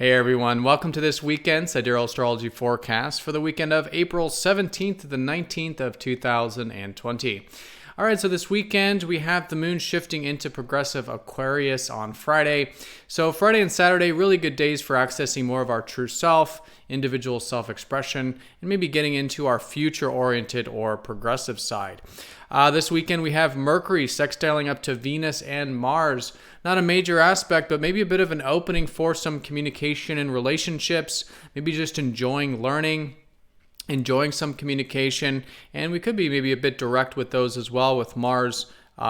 Hey everyone, welcome to this weekend Sidereal Astrology forecast for the weekend of April 17th to the 19th of 2020. All right, so this weekend we have the moon shifting into progressive Aquarius on Friday. So Friday and Saturday, really good days for accessing more of our true self, individual self-expression, and maybe getting into our future-oriented or progressive side. This weekend we have Mercury sextiling up to Venus and Mars. Not a major aspect, but maybe a bit of an opening for some communication and relationships, maybe just enjoying learning, enjoying some communication, and we could be maybe a bit direct with those as well, with Mars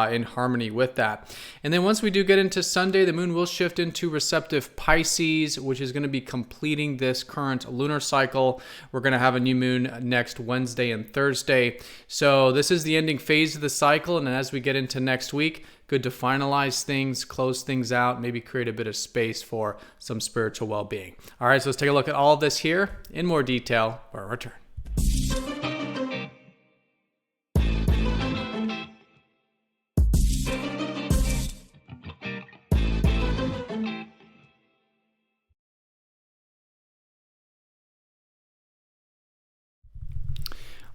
in harmony with that. And then once we do get into Sunday, the moon will shift into receptive Pisces, which is going to be completing this current lunar cycle. We're going to have a new moon next Wednesday and Thursday. So this is the ending phase of the cycle, and as we get into next week, good to finalize things, close things out, maybe create a bit of space for some spiritual well-being. All right, so let's take a look at all of this here in more detail for our return.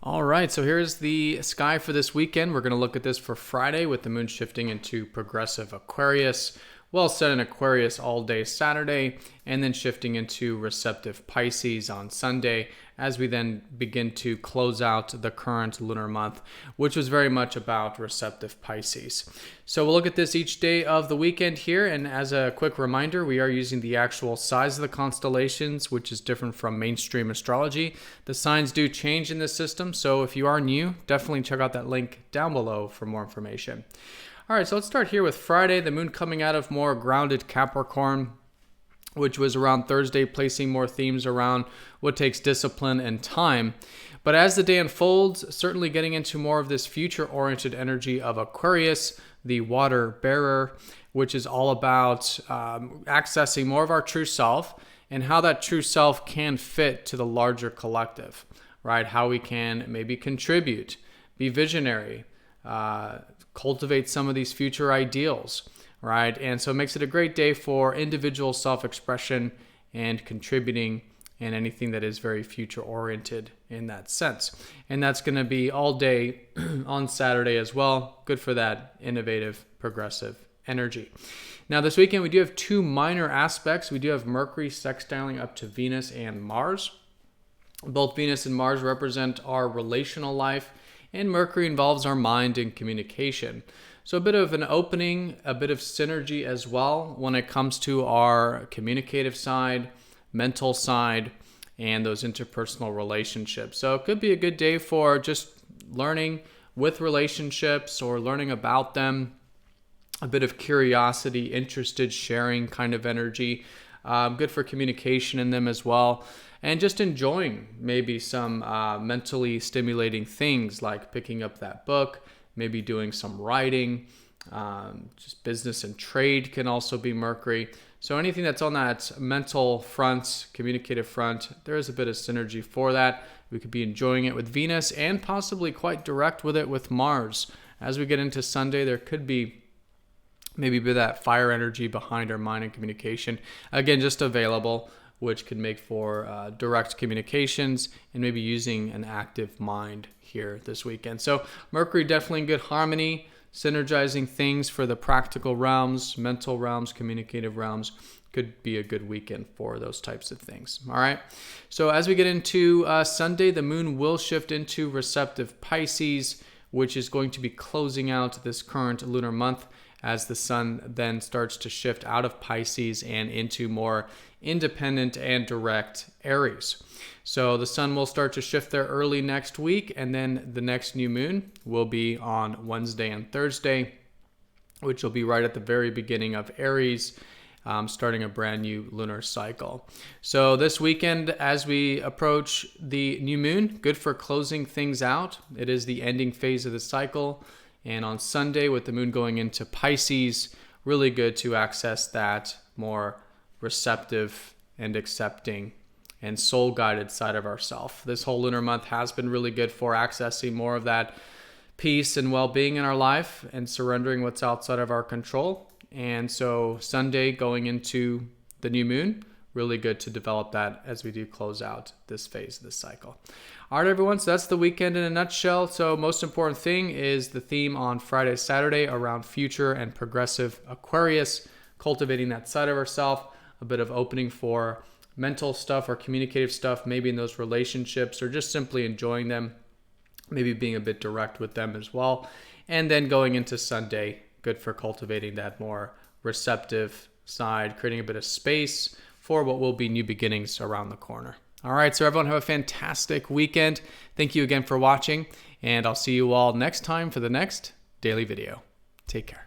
All right, so here's the sky for this weekend. We're going to look at this for Friday with the moon shifting into progressive Aquarius. Well set in Aquarius all day Saturday, and then shifting into receptive Pisces on Sunday as we then begin to close out the current lunar month, which was very much about receptive Pisces. So we'll look at this each day of the weekend here, and as a quick reminder, we are using the actual size of the constellations, which is different from mainstream astrology. The signs do change in this system, so if you are new, definitely check out that link down below for more information. All right, so let's start here with Friday, the moon coming out of more grounded Capricorn, which was around Thursday, placing more themes around what takes discipline and time. But as the day unfolds, certainly getting into more of this future-oriented energy of Aquarius, the water bearer, which is all about accessing more of our true self and how that true self can fit to the larger collective, right? How we can maybe contribute, be visionary, cultivate some of these future ideals, right? And so it makes it a great day for individual self-expression and contributing and anything that is very future-oriented in that sense. And that's going to be all day on Saturday as well. Good for that innovative, progressive energy. Now this weekend we do have two minor aspects. We do have Mercury sextiling up to Venus and Mars. Both Venus and Mars represent our relational life, and Mercury involves our mind and communication. So a bit of an opening, a bit of synergy as well when it comes to our communicative side, mental side, and those interpersonal relationships. So it could be a good day for just learning with relationships or learning about them, a bit of curiosity, interested, sharing kind of energy. Good for communication in them as well. And just enjoying maybe some mentally stimulating things like picking up that book, maybe doing some writing, just business and trade can also be Mercury. So anything that's on that mental front, communicative front, there is a bit of synergy for that. We could be enjoying it with Venus and possibly quite direct with it with Mars. As we get into Sunday, there could be maybe a bit of that fire energy behind our mind and communication. Again, just available, which could make for direct communications and maybe using an active mind here this weekend. So Mercury definitely in good harmony, synergizing things for the practical realms, mental realms, communicative realms. Could be a good weekend for those types of things. All right. So as we get into Sunday, the moon will shift into receptive Pisces, which is going to be closing out this current lunar month as the sun then starts to shift out of Pisces and into more independent and direct Aries. So the sun will start to shift there early next week, and then the next new moon will be on Wednesday and Thursday, which will be right at the very beginning of Aries, starting a brand new lunar cycle. So this weekend, as we approach the new moon, good for closing things out. It is the ending phase of the cycle. And on Sunday, with the moon going into Pisces, really good to access that more receptive and accepting and soul-guided side of ourself. This whole lunar month has been really good for accessing more of that peace and well-being in our life and surrendering what's outside of our control. And so Sunday going into the new moon, really good to develop that as we do close out this phase of this cycle. All right, everyone, so that's the weekend in a nutshell. So most important thing is the theme on Friday, Saturday around future and progressive Aquarius, cultivating that side of ourselves, a bit of opening for mental stuff or communicative stuff, maybe in those relationships, or just simply enjoying them, maybe being a bit direct with them as well. And then going into Sunday, good for cultivating that more receptive side, creating a bit of space for what will be new beginnings around the corner. All right, so everyone have a fantastic weekend. Thank you again for watching, and I'll see you all next time for the next daily video. Take care.